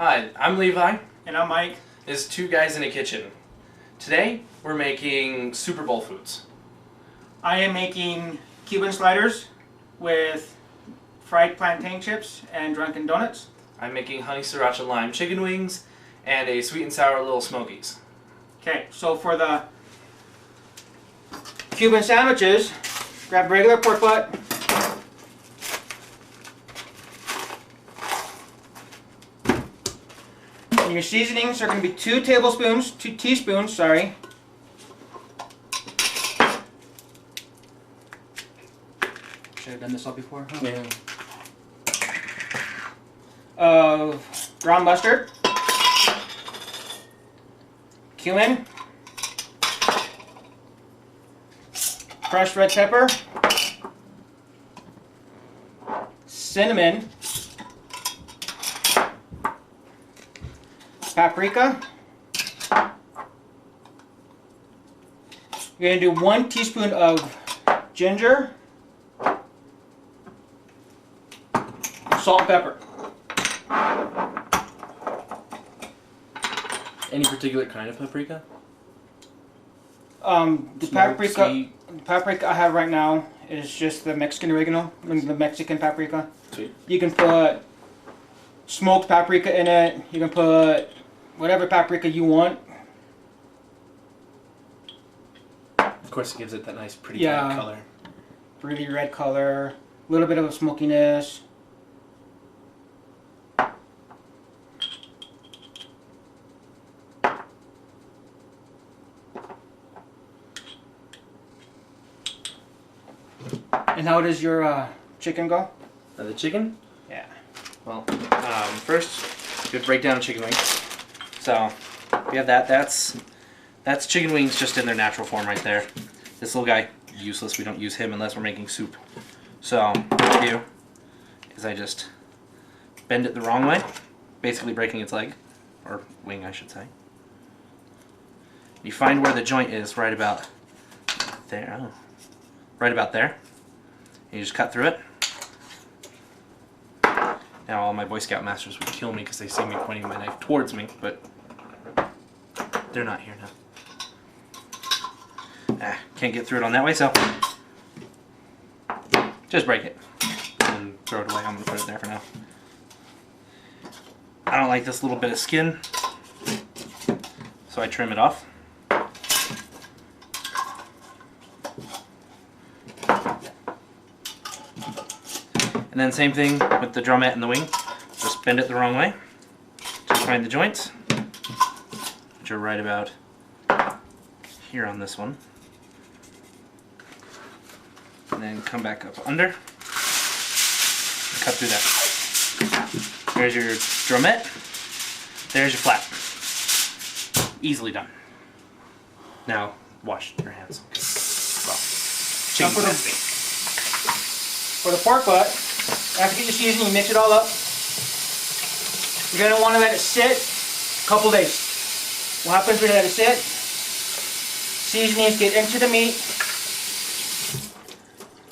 Hi, I'm Levi. And I'm Mike. It's Two Guys in a Kitchen. Today, we're making Super Bowl foods. I am making Cuban sliders with fried plantain chips and Dunkin' Donuts. I'm making honey sriracha lime chicken wings and a sweet and sour little smokies. Okay, so for the Cuban sandwiches, grab a regular pork butt. And your seasonings are going to be 2 teaspoons, sorry. Should have done this all before, huh? Yeah. Ground mustard, cumin, crushed red pepper, cinnamon, paprika. You're going to do 1 teaspoon of ginger, salt and pepper. Any particular kind of paprika? The paprika I have right now is just the Mexican oregano, the Mexican paprika. Sweet. You can put smoked paprika in it. You can put whatever paprika you want. Of course, it gives it that nice, pretty red color. Really red color, a little bit of a smokiness. And how does your chicken go? The chicken? Yeah. Well, first, good breakdown of chicken wings. So, we have that. That's chicken wings just in their natural form right there. This little guy, useless. We don't use him unless we're making soup. So, what I do is I just bend it the wrong way, basically breaking its leg, or wing, I should say. You find where the joint is, right about there. Oh. Right about there. And you just cut through it. Now all my Boy Scout masters would kill me because they see me pointing my knife towards me, but they're not here now. Can't get through it on that way, so just break it and throw it away. I'm going to put it there for now. I don't like this little bit of skin, so I trim it off. And then same thing with the drumette and the wing. Just bend it the wrong way. Just find the joints, which are right about here on this one. And then come back up under. Cut through that. There's your drumette. There's your flap. Easily done. Now, wash your hands. Well, for the pork butt, after you get your seasoning, you mix it all up. You're going to want to let it sit a couple days. What happens when you let it sit? Seasonings get into the meat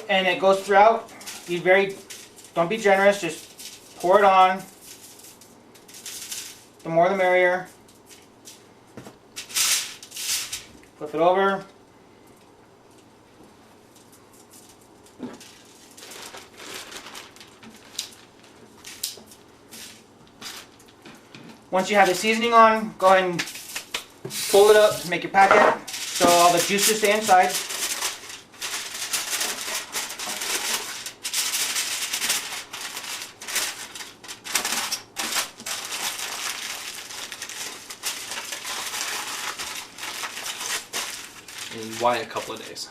and it goes throughout. Don't be generous, just pour it on. The more the merrier. Flip it over. Once you have the seasoning on, go ahead and fold it up to make your packet so all the juices stay inside. And why a couple of days?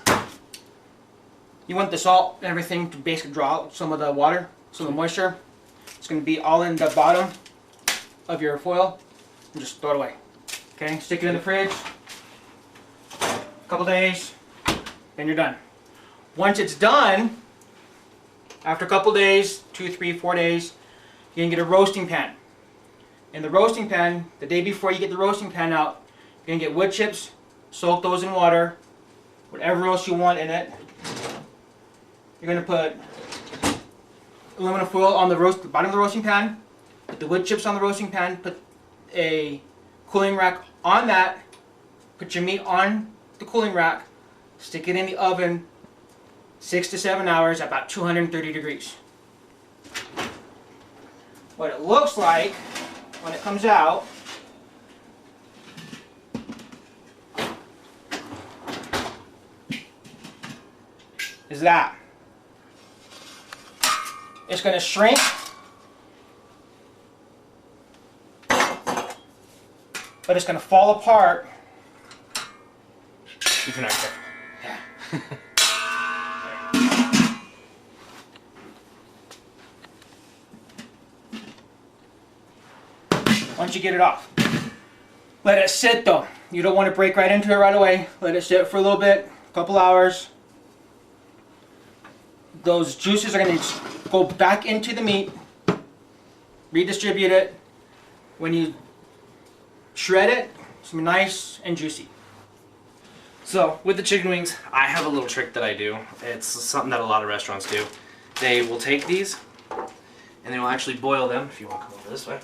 You want the salt and everything to basically draw out some of the water, some of the moisture. It's going to be all in the bottom of your foil, and just throw it away. Okay, stick it in the fridge, a couple days, then you're done. Once it's done, after a couple days, 2, 3, 4 days, you can get a roasting pan. In the roasting pan, the day before you get the roasting pan out, you're going to get wood chips, soak those in water, whatever else you want in it. You're going to put aluminum foil on the bottom of the roasting pan. Put the wood chips on the roasting pan, put a cooling rack on that, put your meat on the cooling rack, stick it in the oven 6 to 7 hours at about 230 degrees. What it looks like when it comes out is that. It's going to shrink, but it's going to fall apart. You can actually. Yeah. Once you get it off, let it sit though. You don't want to break right into it right away. Let it sit for a little bit, a couple hours. Those juices are going to go back into the meat, redistribute it. When you shred it, it's gonna be nice and juicy. So with the chicken wings, I have a little trick that I do. It's something that a lot of restaurants do. They will take these and they will actually boil them. If you want to come over this way,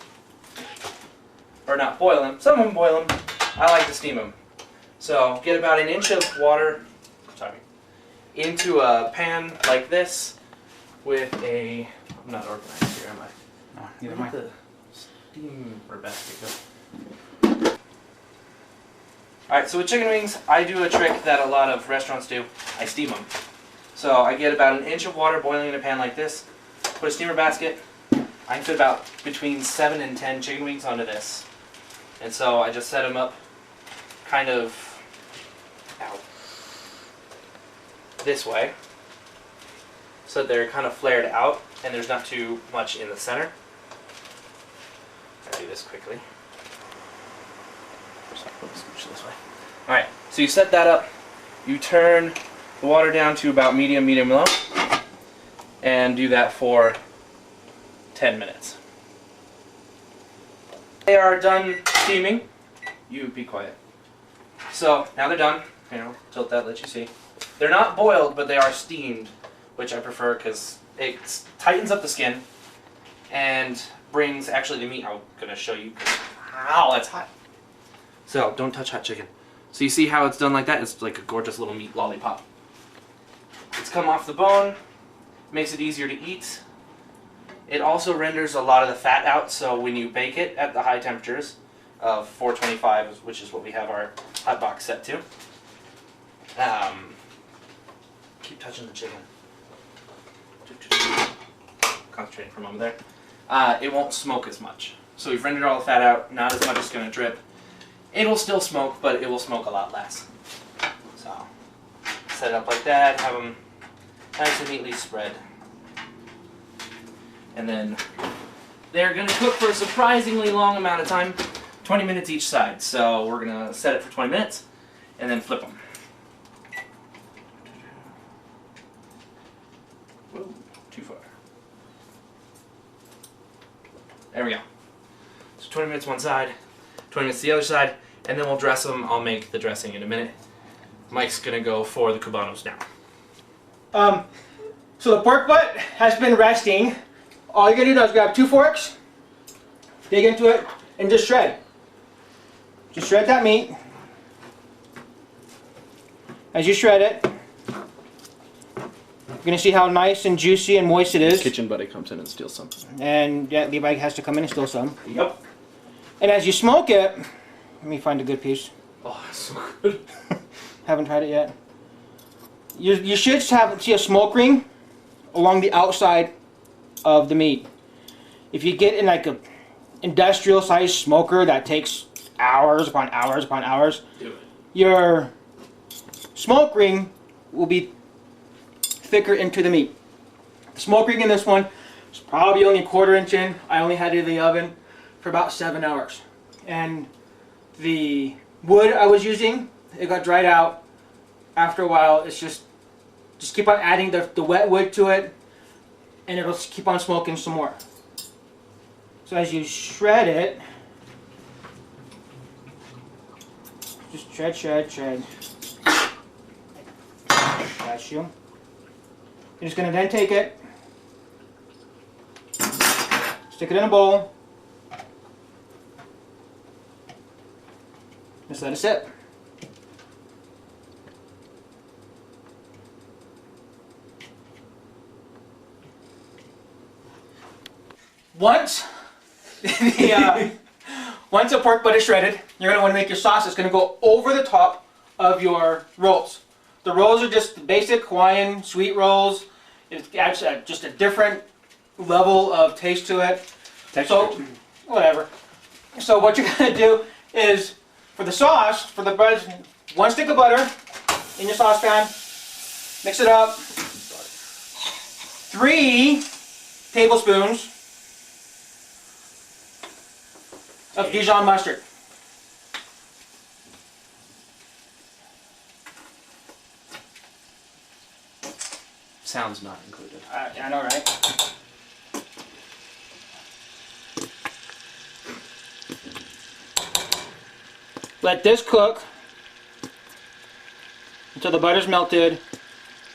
or not boil them. Some of them boil them. I like to steam them. So get about an inch of water. Sorry. Into a pan like this with a, I'm not organized here, am I? No, neither Where am I. did the steamer basket go? Alright, so with chicken wings, I do a trick that a lot of restaurants do. I steam them. So I get about an inch of water boiling in a pan like this, put a steamer basket. I can fit about between 7 and 10 chicken wings onto this. And so I just set them up kind of out this way, so they're kind of flared out and there's not too much in the center. I'll do this quickly. First, I'll put the scooch this way. Alright, so you set that up, you turn the water down to about medium, medium-low, and do that for 10 minutes. They are done steaming. You be quiet. So, now they're done. Here, I'll tilt that, let you see. They're not boiled, but they are steamed, which I prefer because it tightens up the skin and brings actually the meat. I'm going to show you. Ow, that's hot. So, don't touch hot chicken. So you see how it's done like that? It's like a gorgeous little meat lollipop. It's come off the bone, makes it easier to eat. It also renders a lot of the fat out, so when you bake it at the high temperatures of 425, which is what we have our hot box set to, keep touching the chicken. Concentrating for a moment there. It won't smoke as much. So we've rendered all the fat out, not as much is going to drip. It will still smoke, but it will smoke a lot less. So, set it up like that, have them nice and neatly spread. And then they're going to cook for a surprisingly long amount of time, 20 minutes each side. So we're going to set it for 20 minutes and then flip them. Whoa, too far. There we go. So 20 minutes one side, 20 minutes the other side, and then we'll dress them. I'll make the dressing in a minute. Mike's going to go for the cubanos now. So the pork butt has been resting. All you're going to do is grab 2 forks, dig into it, and just shred. Just shred that meat. As you shred it, you're going to see how nice and juicy and moist it is. Kitchen buddy comes in and steals some. And yeah, Levi has to come in and steal some. Yep. And as you smoke it, let me find a good piece. Oh, it's so good. Haven't tried it yet. You should see a smoke ring along the outside of the meat. If you get in like a industrial sized smoker that takes hours upon hours upon hours, Do it. your smoke ring will be thicker into the meat. The smoke ring in this one is probably only a 1/4 inch in. I only had it in the oven for about 7 hours. And the wood I was using, it got dried out. After a while, it's just keep on adding the wet wood to it, and it'll keep on smoking some more. So as you shred it, just shred, shred, shred. Got you. You're just going to then take it, stick it in a bowl, Just let it sit. Once once the pork butt is shredded, you're going to want to make your sauce that's going to go over the top of your rolls. The rolls are just the basic Hawaiian sweet rolls. It adds just a different level of taste to it. So, whatever. So what you're going to do is, for the sauce, for the bread, 1 stick of butter in your saucepan, mix it up, 3 tablespoons of Dijon mustard. Sounds not included. I know, right? Let this cook until the butter's melted,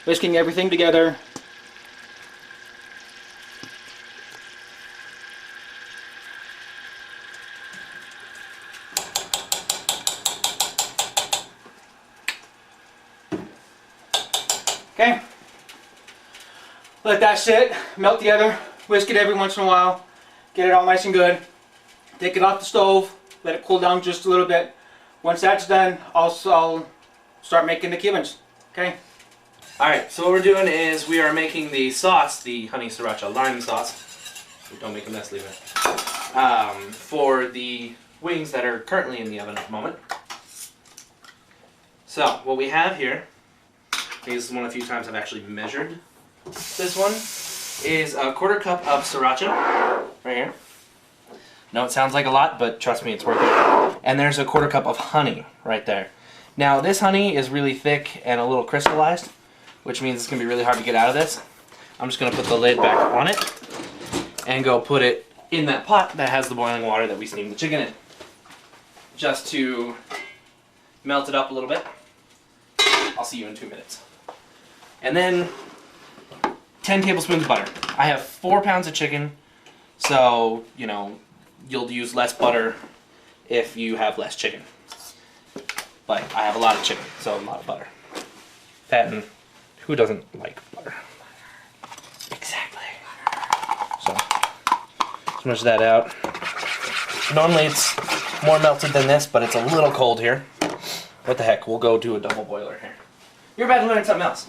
whisking everything together. Okay. Let that sit, melt together, whisk it every once in a while, get it all nice and good. Take it off the stove, let it cool down just a little bit. Once that's done, I'll start making the Cubans. Okay? Alright, so what we're doing is we are making the sauce, the honey sriracha lime sauce. Don't make a mess, leave it. For the wings that are currently in the oven at the moment. So, what we have here, this is one of the few times I've actually measured this one, is a 1/4 cup of sriracha, right here. No, it sounds like a lot, but trust me, it's worth it. And there's a 1/4 cup of honey right there. Now, this honey is really thick and a little crystallized, which means it's going to be really hard to get out of this. I'm just going to put the lid back on it and go put it in that pot that has the boiling water that we steamed the chicken in. Just to melt it up a little bit. I'll see you in 2 minutes. And then 10 tablespoons of butter. I have 4 pounds of chicken, so, you know, you'll use less butter if you have less chicken. But I have a lot of chicken, so a lot of butter. Patton, who doesn't like butter? Exactly. So, smush that out. Normally it's more melted than this, but it's a little cold here. What the heck, we'll go do a double boiler here. You're about to learn something else.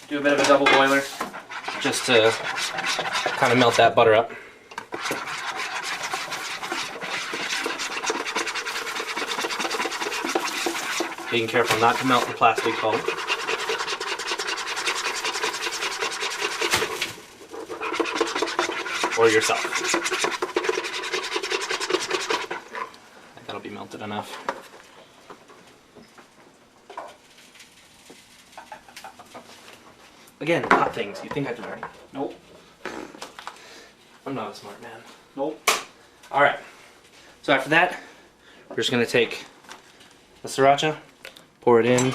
Do a bit of a double boiler, just to kind of melt that butter up. Being careful not to melt the plastic foam. Or yourself. I think that'll be melted enough. Again, hot things. You think I'd learn? Nope. I'm not a smart man. Nope. Alright. So after that, we're just going to take the sriracha, pour it in.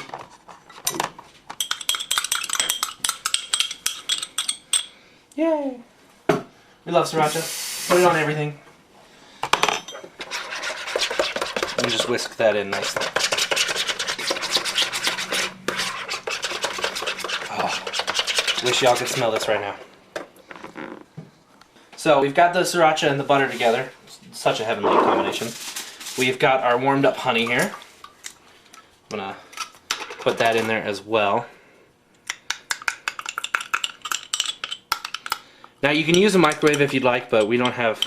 Yay! We love sriracha. Put it on everything. And just whisk that in nicely. Wish y'all could smell this right now. So we've got the sriracha and the butter together. Such a heavenly combination. We've got our warmed up honey here. I'm gonna put that in there as well. Now you can use a microwave if you'd like, but we don't have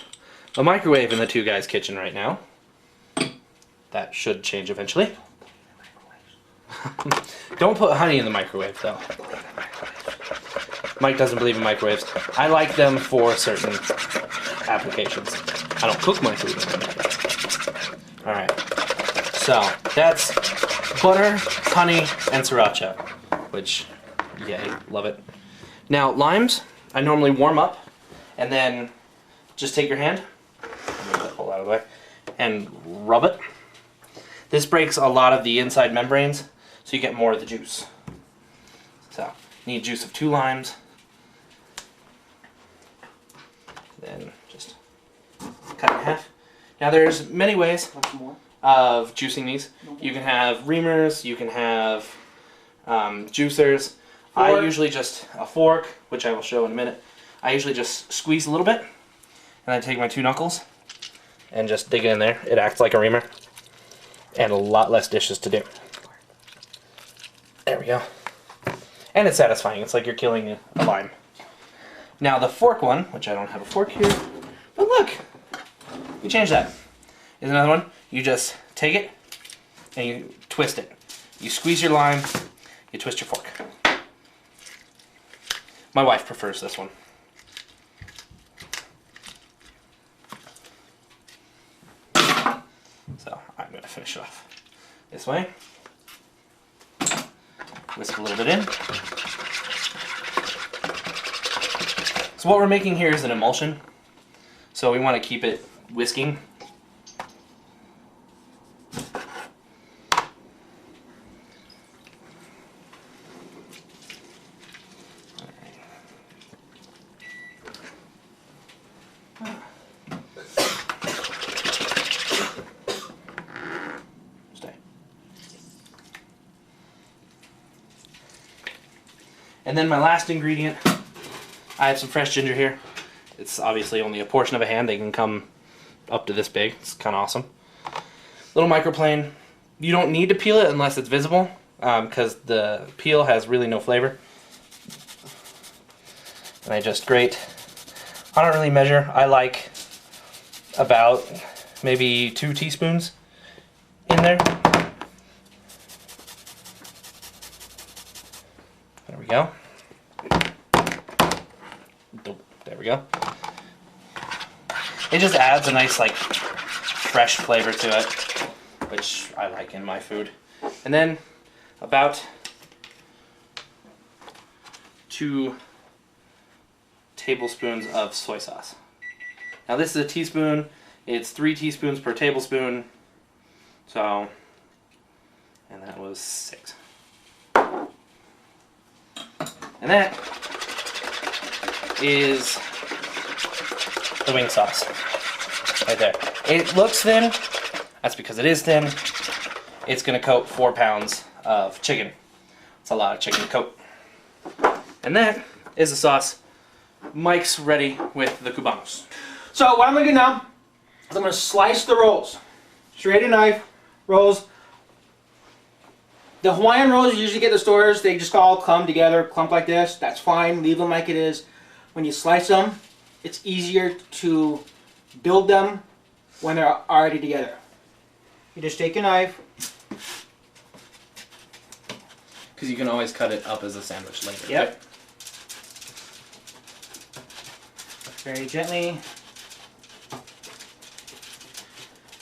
a microwave in the Two Guys kitchen right now. That should change eventually. Don't put honey in the microwave though. Mike doesn't believe in microwaves. I like them for certain applications. I don't cook my food in them. Alright. So, that's butter, honey, and sriracha. Which, yay, love it. Now, limes, I normally warm up, and then just take your hand, move that hole out of the way, and rub it. This breaks a lot of the inside membranes, so you get more of the juice. So, need juice of 2 limes. Then just cut it in half. Now there's many ways. of juicing these. You can have reamers, you can have juicers. I Fork. usually just, a fork, which I will show in a minute. I usually just squeeze a little bit, and I take my 2 knuckles and just dig it in there. It acts like a reamer, and a lot less dishes to do. There we go. And it's satisfying. It's like you're killing a lime. Now the fork one, which I don't have a fork here, but look, we changed that. Is another one. You just take it and you twist it. You squeeze your lime, you twist your fork. My wife prefers this one. So I'm going to finish it off this way. Whisk a little bit in. So what we're making here is an emulsion. So we want to keep it whisking. And then my last ingredient, I have some fresh ginger here. It's obviously only a portion of a hand. They can come up to this big. It's kind of awesome. Little microplane. You don't need to peel it unless it's visible, because the peel has really no flavor. And I just grate. I don't really measure. I like about maybe 2 teaspoons in there. There we go. There we go. It just adds a nice, like, fresh flavor to it, which I like in my food. And then about 2 tablespoons of soy sauce. Now this is a teaspoon. It's 3 teaspoons per tablespoon. So, and that was 6. And that is the wing sauce right there. It looks thin. That's because it is thin. It's going to coat 4 pounds of chicken. It's a lot of chicken to coat. And that is the sauce. Mike's ready with the cubanos. So what I'm going to do now is I'm going to slice the rolls. Straight a knife, rolls. The Hawaiian rolls you usually get at the stores, they just all come together, clump like this. That's fine, leave them like it is. When you slice them, it's easier to build them when they're already together. You just take a knife. Because you can always cut it up as a sandwich later. Yep. Right? Very gently.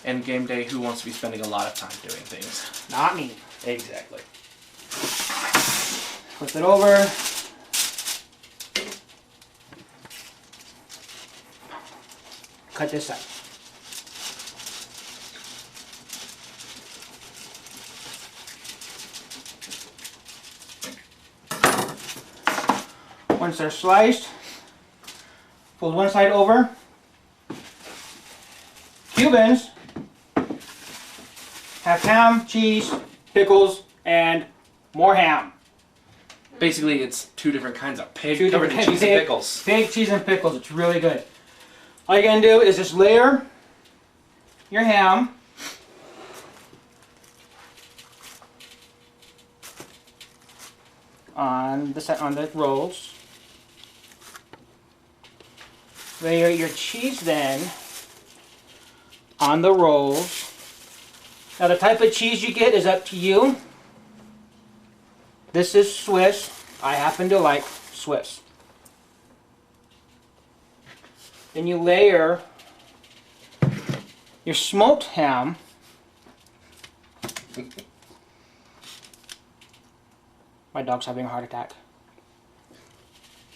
And game day, who wants to be spending a lot of time doing things? Not me. Exactly. Flip it over. Cut this side. Once they're sliced, fold one side over. Cubans have ham, cheese, pickles, and more ham. Basically, it's 2 different kinds of pig Two covered in different cheese and pig- pickles. Pig, cheese, and pickles. It's really good. All you're gonna do is just layer your ham. On the rolls. Layer your cheese then on the rolls. Now the type of cheese you get is up to you. This is Swiss. I happen to like Swiss. Then you layer your smoked ham. My dog's having a heart attack.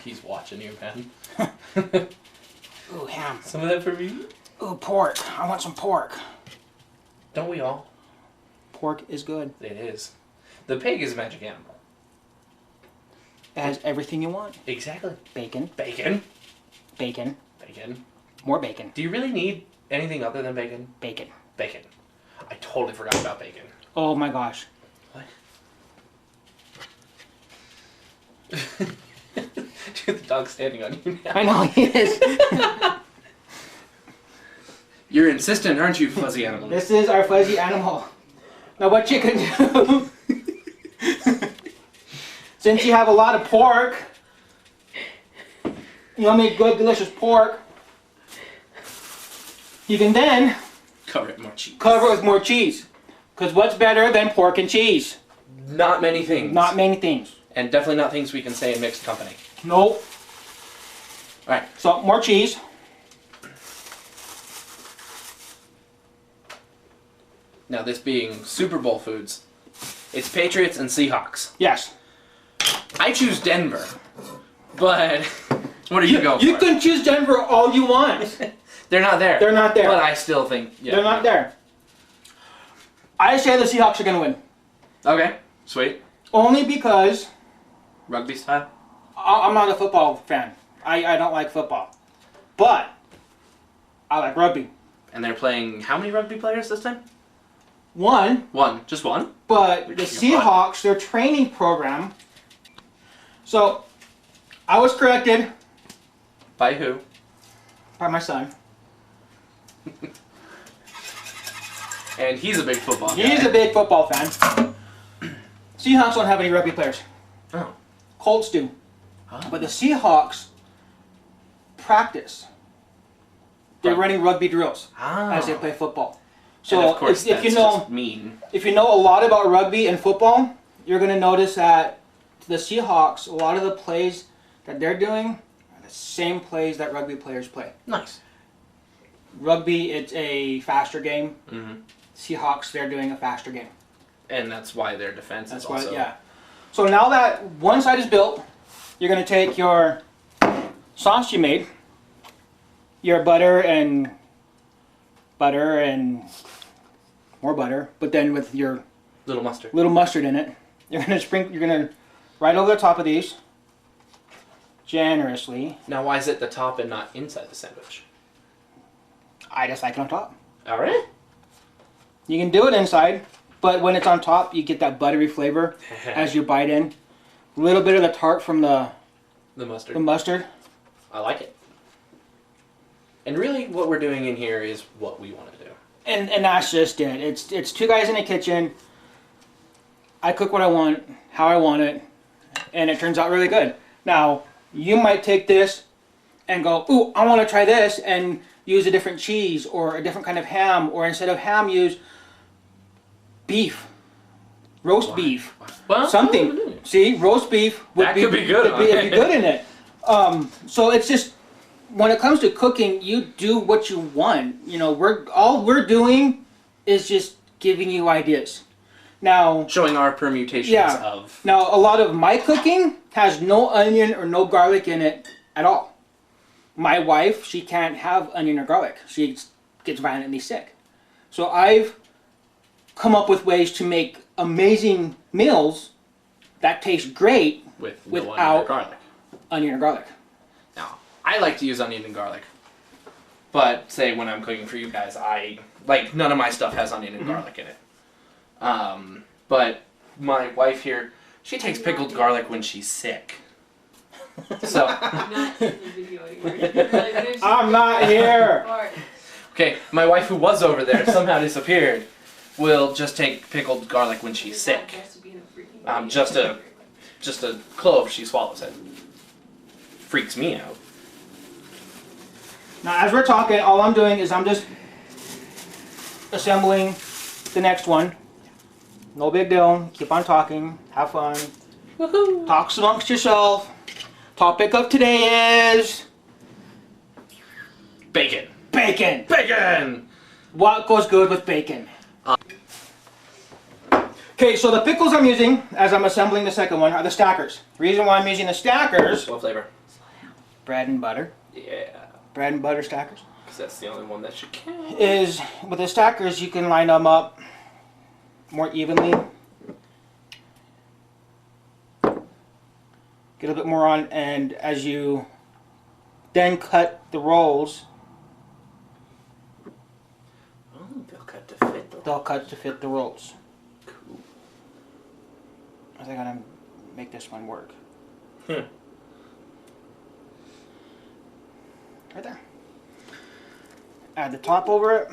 He's watching you, man. Ooh, ham. Some of that for me? Ooh, pork. I want some pork. Don't we all? Pork is good. It is. The pig is a magic animal. It has everything you want. Exactly. Bacon. Bacon. Bacon. Bacon. More bacon. Do you really need anything other than bacon? Bacon. Bacon. I totally forgot about bacon. Oh my gosh. What? The dog's standing on you now. I know he is. You're insistent, aren't you, fuzzy animal? This is our fuzzy animal. Now what you can do, since you have a lot of pork, make good delicious pork, you can then Cover it more cheese. cover it with more cheese. Because what's better than pork and cheese? Not many things. Not many things. And definitely not things we can say in mixed company. Nope. Alright. So more cheese. Now this being Super Bowl foods, it's Patriots and Seahawks. Yes. I choose Denver. But what are you going You for? can choose Denver all you want. They're not there. They're not there. But I still think They're not there. I say the Seahawks are going to win. Okay. Sweet. Only because Rugby style? I'm not a football fan. I don't like football. But I like rugby. And they're playing how many rugby players this time? One, One. Just one? but the kicking your butt. Seahawks, their training program. So I was corrected By who? by my son. And he's a big football guy. He's a big football fan. Seahawks don't have any rugby players. Oh. Colts do. Oh. But the Seahawks practice. They're Right. running rugby drills Ah. as they play football. So So of course if you that's know just mean. if you know a lot about rugby and football, you're going to notice that the Seahawks, a lot of the plays that they're doing are the same plays that rugby players play. Nice. Rugby, it's a faster game. Mm-hmm. Seahawks, they're doing a faster game. And that's why their defense That's is why, also... yeah. So now that one side is built, you're going to take your sauce you made, your butter and more butter, but then with your Little mustard. little mustard in it. You're gonna right over the top of these generously. Now why is it the top and not inside the sandwich? I just like it on top. Alright. You can do it inside, but when it's on top, you get that buttery flavor as you bite in. A little bit of the tart from the The mustard. mustard. I like it. And really what we're doing in here is what we want to do. And that's just it. It's two guys in the kitchen. I cook what I want, how I want it, and it turns out really good. Now, you might take this and go, ooh, I want to try this, and use a different cheese or a different kind of ham, or instead of ham, use beef, roast beef, Well, something. See, roast beef would That could be good, would be good in it. So it's just, when it comes to cooking, you do what you want. You know, all we're doing is just giving you ideas. Now, Showing our permutations Yeah. of... now a lot of my cooking has no onion or no garlic in it at all. My wife, she can't have onion or garlic. She gets violently sick. So I've come up with ways to make amazing meals that taste great with no without- onion or garlic. onion or garlic. Now, I like to use onion and garlic. But, say, when I'm cooking for you guys, none of my stuff has onion and garlic in it. But my wife here, she takes pickled garlic when she's sick. So, I'm not in the video anymore. I'm not here. okay, my wife who was over there, somehow disappeared, will just take pickled garlic when she's sick. Just a clove, she swallows it. Freaks me out. Now, as we're talking, all I'm doing is I'm just assembling the next one. No big deal. Keep on talking. Have fun. Woohoo! Talk amongst yourself. Topic of today is Bacon. bacon. Bacon! What goes good with bacon? Okay, so the pickles I'm using as I'm assembling the second one are the stackers. Reason why I'm using the stackers, What flavor? bread and butter, Yeah, bread and butter stackers, because that's the only one that should count. is with the stackers you can line them up more evenly. Get a bit more on, and as you then cut the rolls, Oh, they'll cut to fit the telltale cuts to fit the rolls. Cool. I think I'm gonna make this one work. Hmm. Right there. Add the top over it.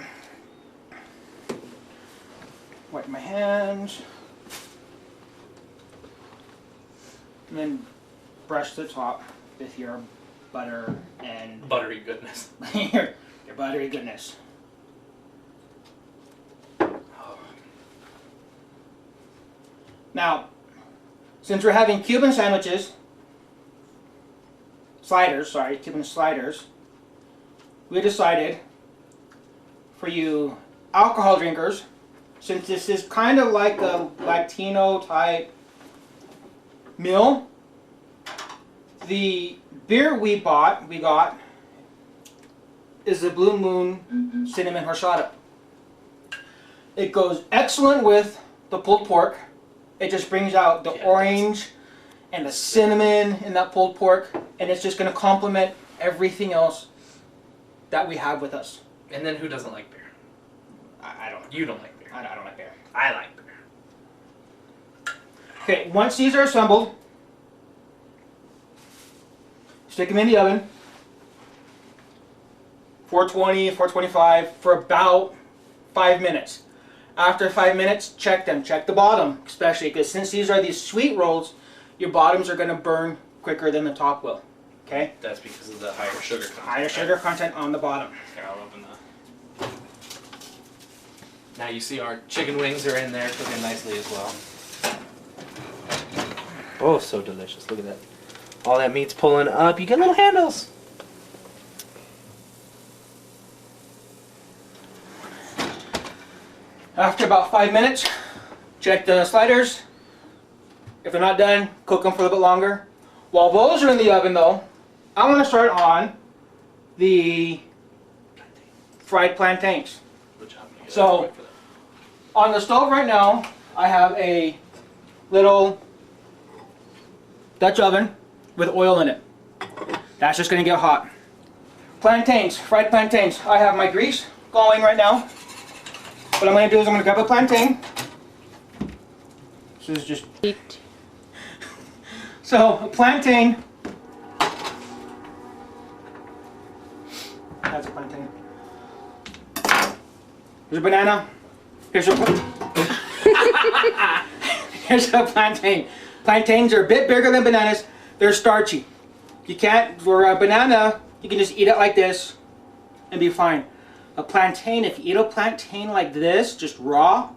Wipe my hands. And then brush the top with your butter and Buttery goodness. your buttery goodness. Now, since we're having Cuban sandwiches, Cuban sliders, we decided for you alcohol drinkers, since this is kind of like a Latino type meal, the beer we got is the Blue Moon Cinnamon Horchata. It goes excellent with the pulled pork. It just brings out the orange and the cinnamon in that pulled pork, and it's just going to complement everything else that we have with us. And then who doesn't like beer? I don't. You don't like beer. I don't like beer. I like beer. Okay, once these are assembled, stick them in the oven. 420, 425 for about 5 minutes. After 5 minutes, check them. Check the bottom, especially because since these are these sweet rolls, your bottoms are going to burn quicker than the top will. Okay? That's because of the higher sugar content. Higher sugar content on the bottom. Here, I'll open the... Now you see our chicken wings are in there cooking nicely as well. Oh, so delicious. Look at that. All that meat's pulling up. You get little handles. After about 5 minutes, check the sliders. If they're not done, cook them for a little bit longer. While those are in the oven though, I want to start on the fried plantains. So, on the stove right now, I have a little Dutch oven with oil in it. That's just going to get hot. Plantains, fried plantains. I have my grease going right now. What I'm going to do is I'm going to grab a plantain. This is just... So, a plantain... That's a plantain. Here's a banana. Here's a... Here's a plantain. Plantains are a bit bigger than bananas. They're starchy. You can't... For a banana, you can just eat it like this and be fine. A plantain, if you eat a plantain like this, just raw,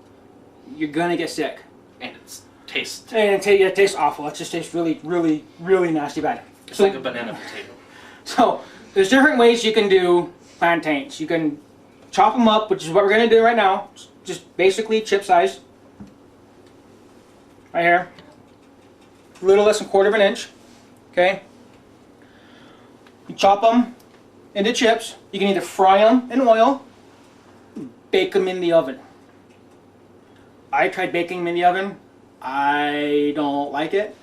you're gonna get sick. And it tastes... And it tastes awful. It just tastes really, really, really nasty bad. It's like a banana potato. So, there's different ways you can do plantains. You can chop them up, which is what we're gonna do right now. Just basically chip size. Right here. A little less than 1/4 inch. Okay? You chop them into chips. You can either fry them in oil, bake them in the oven. I tried baking them in the oven. I don't like it.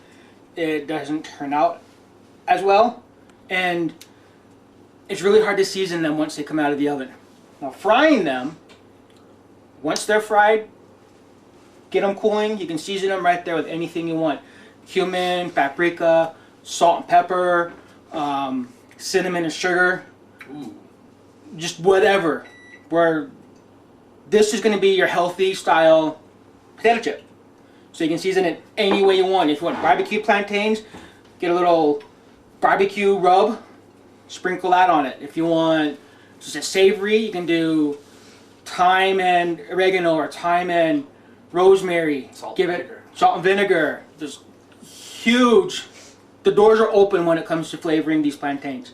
It doesn't turn out as well, and it's really hard to season them once they come out of the oven. Now frying them, once they're fried, get them cooling. You can season them right there with anything you want. Cumin, paprika, salt and pepper, cinnamon and sugar. Ooh. Just whatever. Where this is going to be your healthy style potato chip. So you can season it any way you want. If you want barbecue plantains, get a little barbecue rub, sprinkle that on it. If you want just a savory, you can do thyme and oregano or thyme and rosemary. Salt Give and it vinegar. salt and vinegar. There's huge. The doors are open when it comes to flavoring these plantains.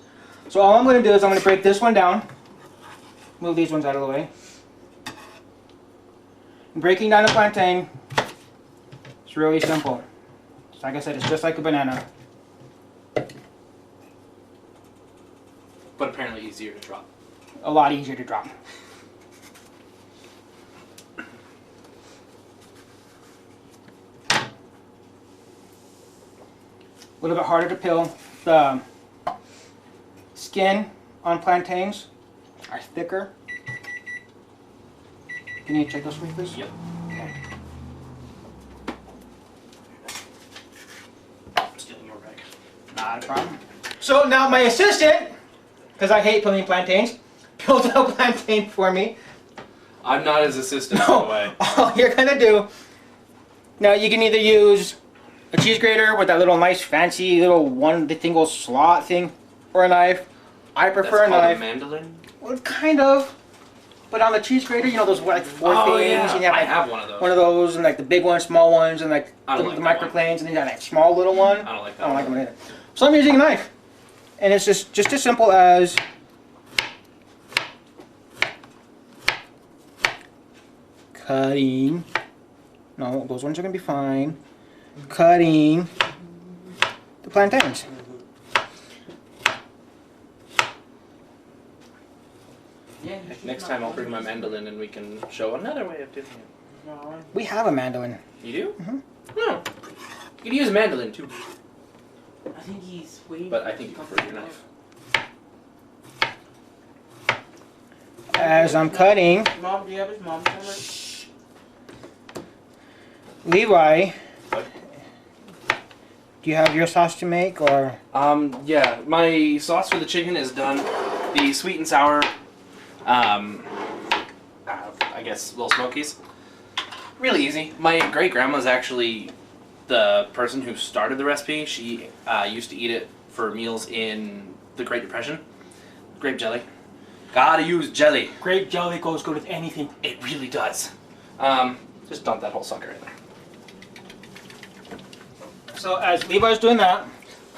So all I'm going to do is I'm going to break this one down. Move these ones out of the way. Breaking down a plantain, it's really simple. Like I said, it's just like a banana. But apparently easier to drop. A lot easier to drop. A little bit harder to peel. The skin on plantains are thicker. Can you check those for me, please? Yep. Okay. I'm stealing your bag. Not a problem. So now my assistant, because I hate peeling plantains, peeled a plantain for me. I'm not his assistant, by the way. All you're gonna do, now you can either use a cheese grater with that little nice fancy little one single slot thing, or a knife. I prefer a knife. mandolin? Well, kind of. But on the cheese grater, you know those like four things, and you have, I like, have one of those. one of those, and like the big ones, small ones, and like I the, don't like the that microplanes, and then you got that small little one. I don't like that I don't like one. them either. So I'm using a knife, and it's just as simple as cutting. No, those ones are gonna be fine. Cutting the plantains. Next time I'll bring my mandolin and we can show another way of doing it. We have a mandolin. You do? Mhm. No. You can use a mandolin too, I think he's waiting. but I think you prefer your knife. As I'm cutting, Mom, do you have his mom's number? Levi, What? do you have your sauce to make, or? Yeah, my sauce for the chicken is done. The sweet and sour, I guess, little smokies. Really easy. My great grandma's actually the person who started the recipe. She used to eat it for meals in the Great Depression. Grape jelly. Gotta use jelly. Grape jelly goes good with anything. It really does. Just dump that whole sucker in there. So as Levi's doing that,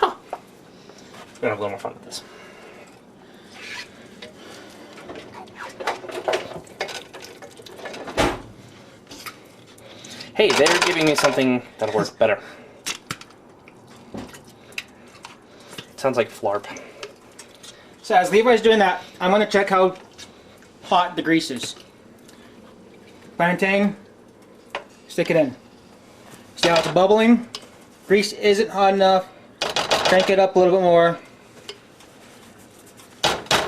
We're gonna have a little more fun with this. Hey, they're giving me something that'll work better. Sounds like flarp. so as Levi's doing that, I'm gonna check how hot the grease is. Plantain, stick it in. See how it's bubbling? Grease isn't hot enough. Crank it up a little bit more.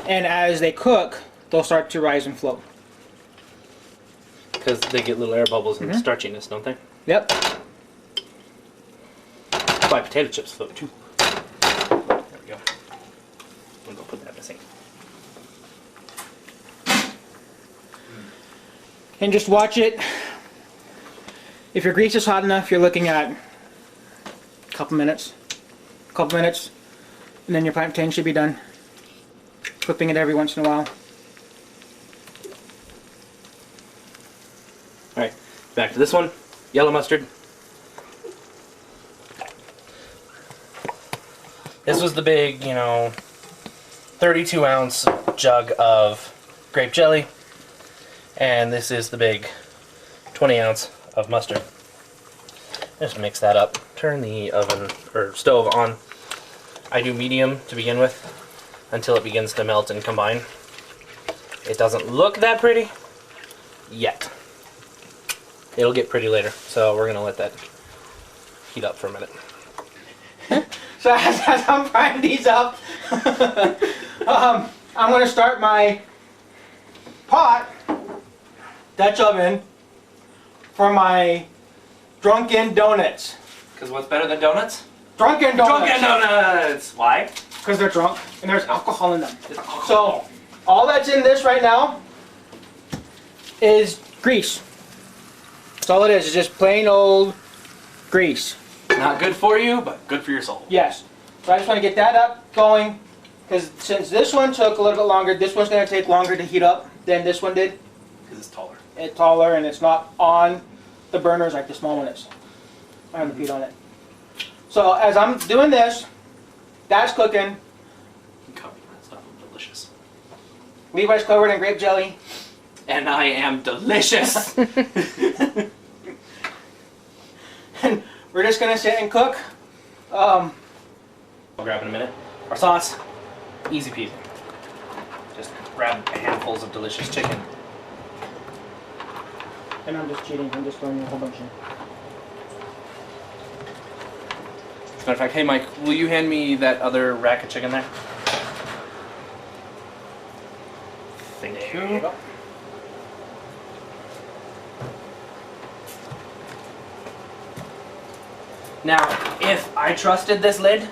And as they cook, they'll start to rise and float. Because they get little air bubbles and starchiness, don't they? Yep. That's why potato chips float too. There we go. I'm gonna go put that in the sink. And just watch it. If your grease is hot enough, you're looking at a couple minutes. And then your plantain should be done. Flipping it every once in a while. Alright, back to this one. Yellow mustard. This was the big, 32 ounce jug of grape jelly. And this is the big 20 ounce of mustard. Just mix that up. Turn the oven or stove on. I do medium to begin with until it begins to melt and combine. It doesn't look that pretty yet. It'll get pretty later, so we're gonna let that heat up for a minute. So as I'm frying these up, I'm going to start my pot, Dutch oven, for my Drunken Donuts. Because what's better than donuts? Drunken Donuts! Drunken donuts! Why? Because they're drunk and there's alcohol in them. So all that's in this right now is grease. That's all it is just plain old grease. Not good for you, but good for your soul. Yes. So I just want to get that up going, because since this one took a little bit longer, this one's going to take longer to heat up than this one did. Because it's taller. It's taller and it's not on the burners like the small one is. I have the heat on it. So as I'm doing this, that's cooking. Covered in that stuff. I'm delicious. Levi's covered in grape jelly. And I am delicious! And we're just going to sit and cook. I'll grab in a minute. Our sauce, easy peasy. Just grab handfuls of delicious chicken. And I'm just cheating. I'm just throwing a whole bunch in. As a matter of fact, hey Mike, will you hand me that other rack of chicken there? Thank There you you. go. Now, if I trusted this lid,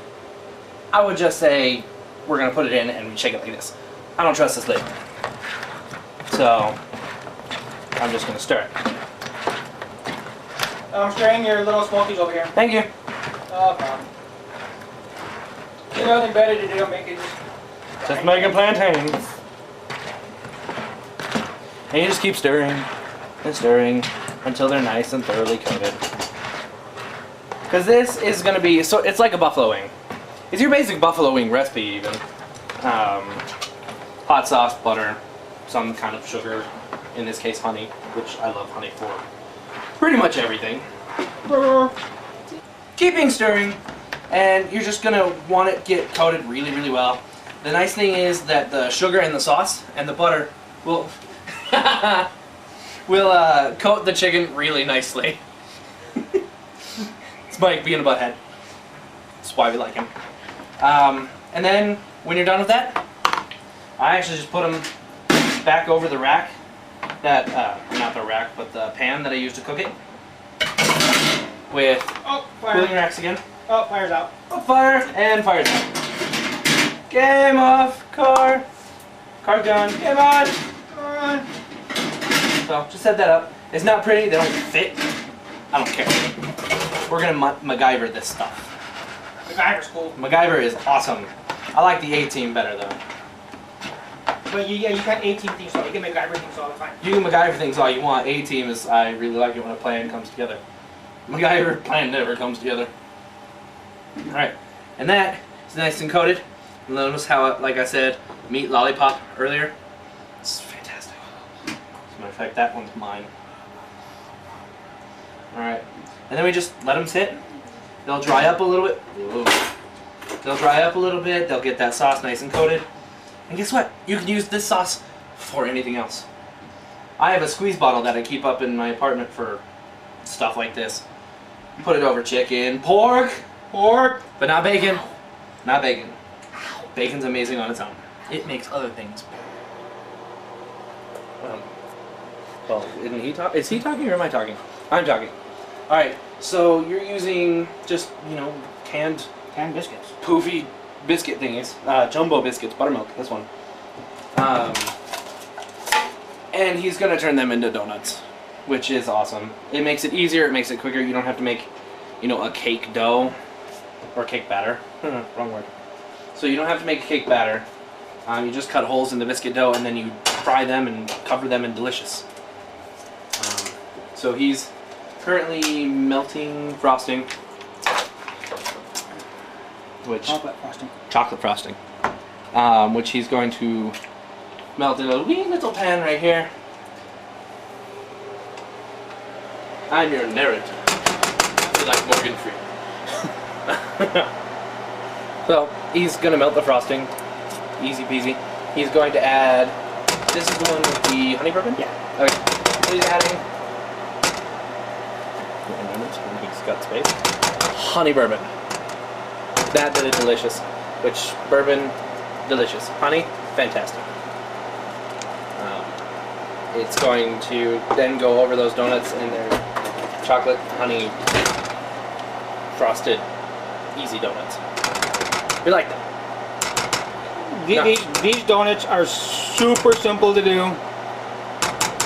I would just say we're gonna put it in and shake it like this. I don't trust this lid. So, I'm just gonna stir it. I'm stirring your little smokies over here. Thank you. No problem. There's nothing better to do, make it Just making plantains. And you just keep stirring and stirring until they're nice and thoroughly coated. Because this is going to be, so it's like a buffalo wing. It's your basic buffalo wing recipe even. Hot sauce, butter, some kind of sugar, in this case honey, which I love honey for pretty much everything. Keeping stirring, and you're just going to want it get coated really, really well. The nice thing is that the sugar and the sauce and the butter will coat the chicken really nicely. It's Mike being a butthead. That's why we like him. And then when you're done with that, I actually just put them back over the rack. That not the rack, but the pan that I used to cook it with cooling fire. racks again. Oh, fire's out. Oh, fire and fire's out. Game off, car. Car gone. Game on. Come on. So just set that up. It's not pretty. They don't fit. I don't care. We're gonna MacGyver this stuff. MacGyver's cool. MacGyver is awesome. I like the A-Team better though. But you can't 18 things all. You can MacGyver things all the time. You can MacGyver things all you want. A-Team is, I really like it when a plan comes together. MacGyver plan never comes together. Alright, and that is nice and coated. Notice how, like I said, meat lollipop earlier. It's fantastic. As a matter of fact, that one's mine. Alright, and then we just let them sit. They'll dry up a little bit. Whoa. They'll dry up a little bit. They'll get that sauce nice and coated. And guess what? You can use this sauce for anything else. I have a squeeze bottle that I keep up in my apartment for stuff like this. Put it over chicken, pork, but not bacon. Not bacon. Bacon's amazing on its own. It makes other things better. Well, isn't he talking? Is he talking or am I talking? I'm talking. Alright, so you're using just, you know, canned biscuits. poofy biscuit thingies. Jumbo biscuits, buttermilk, this one. And he's gonna turn them into donuts, which is awesome. It makes it easier, it makes it quicker. You don't have to make, you know, a cake dough or cake batter. Wrong word. So you don't have to make a cake batter. You just cut holes in the biscuit dough and then you fry them and cover them in delicious. So he's currently melting frosting, which chocolate frosting, which he's going to melt in a wee little pan right here. I'm your narrator. I like Morgan Freeman. So he's gonna melt the frosting, easy peasy. He's going to add. This is the one with the honey bourbon. Yeah. Okay. He's adding. He's got space. Honey bourbon. That did it delicious. Which bourbon, delicious. Honey, fantastic. It's going to then go over those donuts and their chocolate honey frosted easy donuts. We like them. These donuts are super simple to do.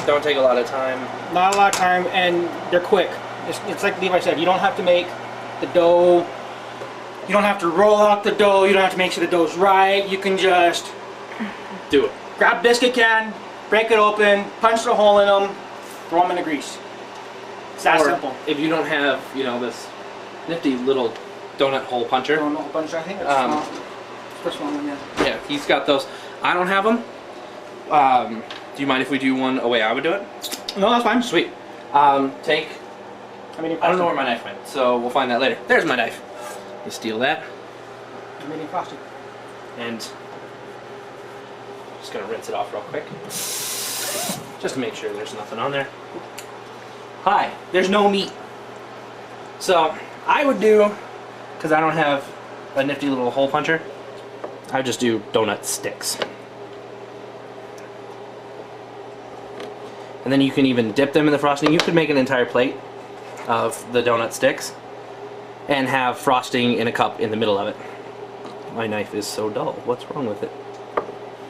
Don't take a lot of time. Not a lot of time, and they're quick. It's like Levi said, you don't have to make the dough. You don't have to roll out the dough. You don't have to make sure the dough's right. You can just Do it. grab a biscuit can, break it open, punch the hole in them, throw them in the grease. It's that Or simple. if you don't have, you know, this nifty little donut hole puncher. Throw them in a bunch, I think that's first one, yeah. Yeah, he's got those. I don't have them. Do you mind if we do one a way I would do it? No, that's fine. Sweet. Take. I mean, I don't know where my knife went, so we'll find that later. There's my knife. You steal that, frosting. and just gonna rinse it off real quick, just to make sure there's nothing on there. Hi, there's no meat. So I would do, because I don't have a nifty little hole puncher, I would just do donut sticks. And then you can even dip them in the frosting. You could make an entire plate of the donut sticks and have frosting in a cup in the middle of it. My knife is so dull. What's wrong with it?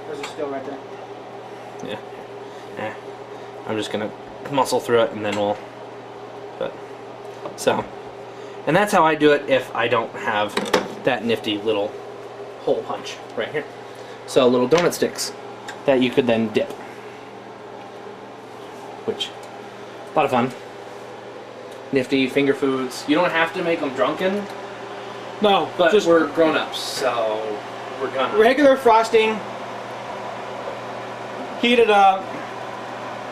There's a still right there. Yeah. Eh. I'm just gonna muscle through it and then we'll. But so, and that's how I do it if I don't have that nifty little hole punch right here. So little donut sticks that you could then dip, which a lot of fun. Nifty finger foods. You don't have to make them drunken, No, but just we're grown-ups, so we're gonna. regular frosting. Heat it up.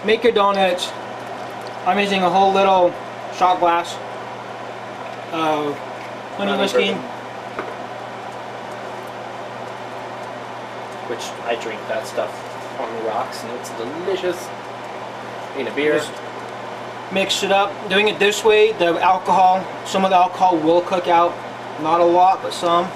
Make your donuts. I'm using a whole little shot glass of honey whiskey. bourbon. Which I drink that stuff on the rocks, and it's delicious. In a beer. Just mix it up. Doing it this way, the alcohol, some of the alcohol will cook out. Not a lot, but some.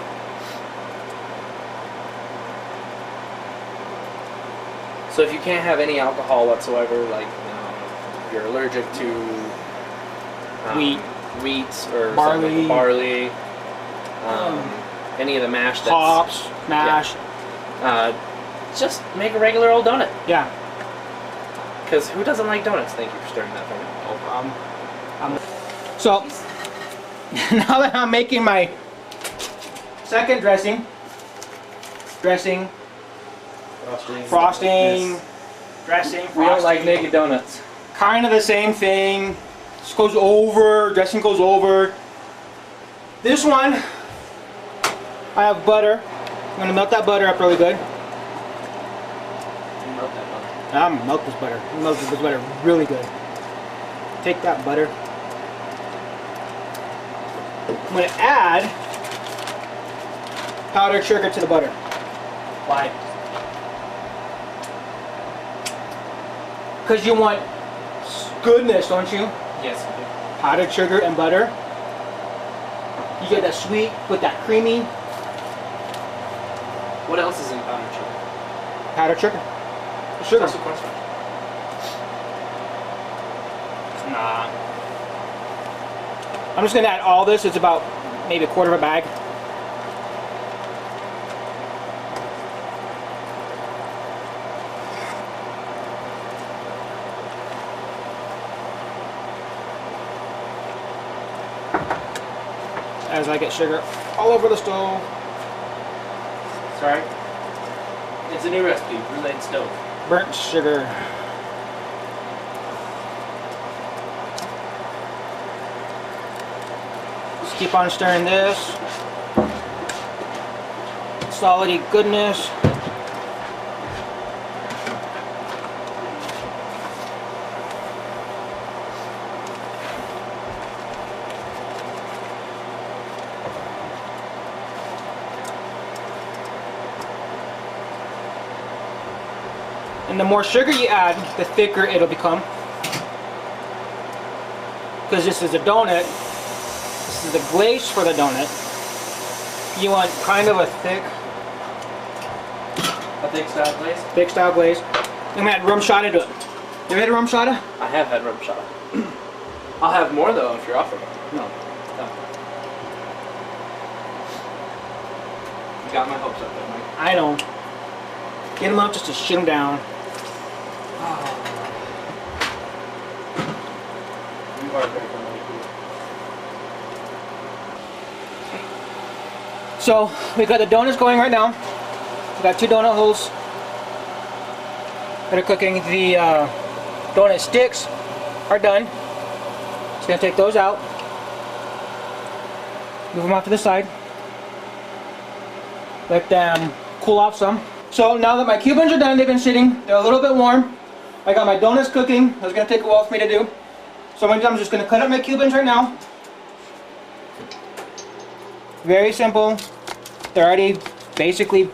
So if you can't have any alcohol whatsoever, like you're allergic to wheat or Barley. barley, any of the mash that's Hops, mash. just make a regular old donut. Yeah. Because who doesn't like donuts? Thank you for starting that for me. No problem. So now that I'm making my second dressing, frosting, dressing, We don't like frosting, naked donuts. kind of the same thing. This goes over, dressing goes over. This one, I have butter. I'm gonna melt that butter up really good. Melt that butter. I'm gonna melt this butter. Melt this butter really good. Take that butter. I'm gonna add powdered sugar to the butter. Why? Because you want goodness, don't you? Yes. Powdered sugar and butter. You get that sweet with that creamy. What else is in powdered sugar? Powdered sugar. Sugar. Also cornstarch. Nah. I'm just gonna add all this. It's about maybe a quarter of a bag. As I get sugar all over the stove. Sorry. It's a new recipe. Roulette stove. Burnt sugar. Just keep on stirring this. Solidy goodness. And the more sugar you add, the thicker it'll become. Because this is a donut, this is the glaze for the donut. You want kind of a thick style glaze? thick style glaze. I'm gonna add rum shada to it. You ever had rum shada? I have had rum shot. I'll have more though if you're offering. No. You got my hopes up there, Mike. I don't. Get them up just to shit them down. You are very funny. So we got the donuts going right now. We got 2 donut holes that are cooking. The donut sticks are done. Just gonna take those out. Move them off to the side. Let them cool off some. So now that my Cubans are done, they've been sitting. They're a little bit warm. I got my donuts cooking. That's gonna take a while for me to do. So I'm just gonna cut up my Cubans right now. Very simple. They're already basically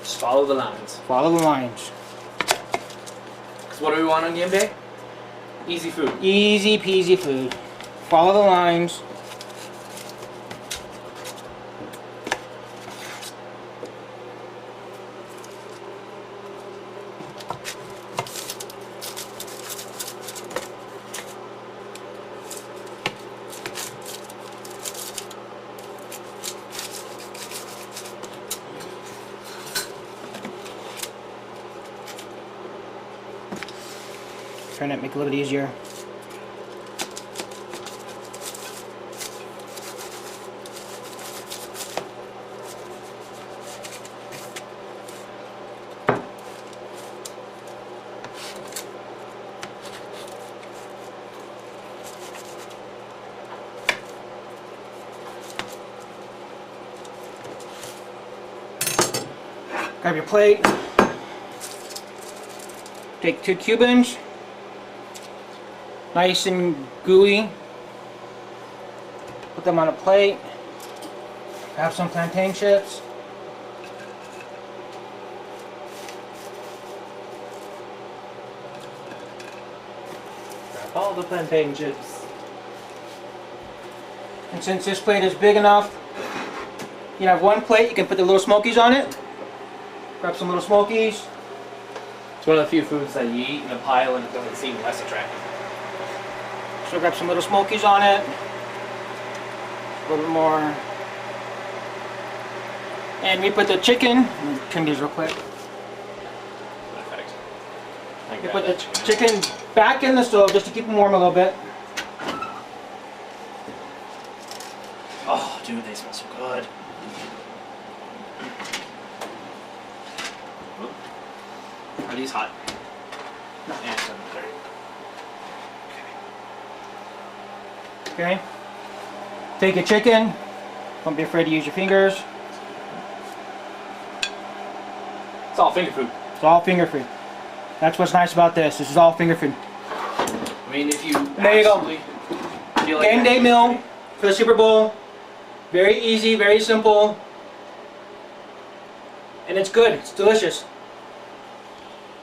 Just follow the lines. follow the lines. Because what do we want on game day? Easy food. Easy peasy food. Follow the lines. Trying to make it a little bit easier. Grab your plate. Take 2 Cubans. Nice and gooey. Put them on a plate. Have some plantain chips. Grab all the plantain chips. And since this plate is big enough, you have 1 plate, you can put the little smokies on it. Grab some little smokies. It's one of the few foods that you eat in a pile and it doesn't seem less attractive. So grab some little smokies on it. A little bit more. And we put the chicken. Let me trim these real quick. Perfect. I We grab put the that chicken back in the stove just to keep them warm a little bit. Oh, dude, they smell so good. Are these hot? No. Yeah, it's 7:30. Okay. Take your chicken. Don't be afraid to use your fingers. It's all finger food. It's all finger food. That's what's nice about this. This is all finger food. I mean, if you There you go. absolutely feel like Game day meal for the Super Bowl. Very easy, very simple. And it's good. It's delicious.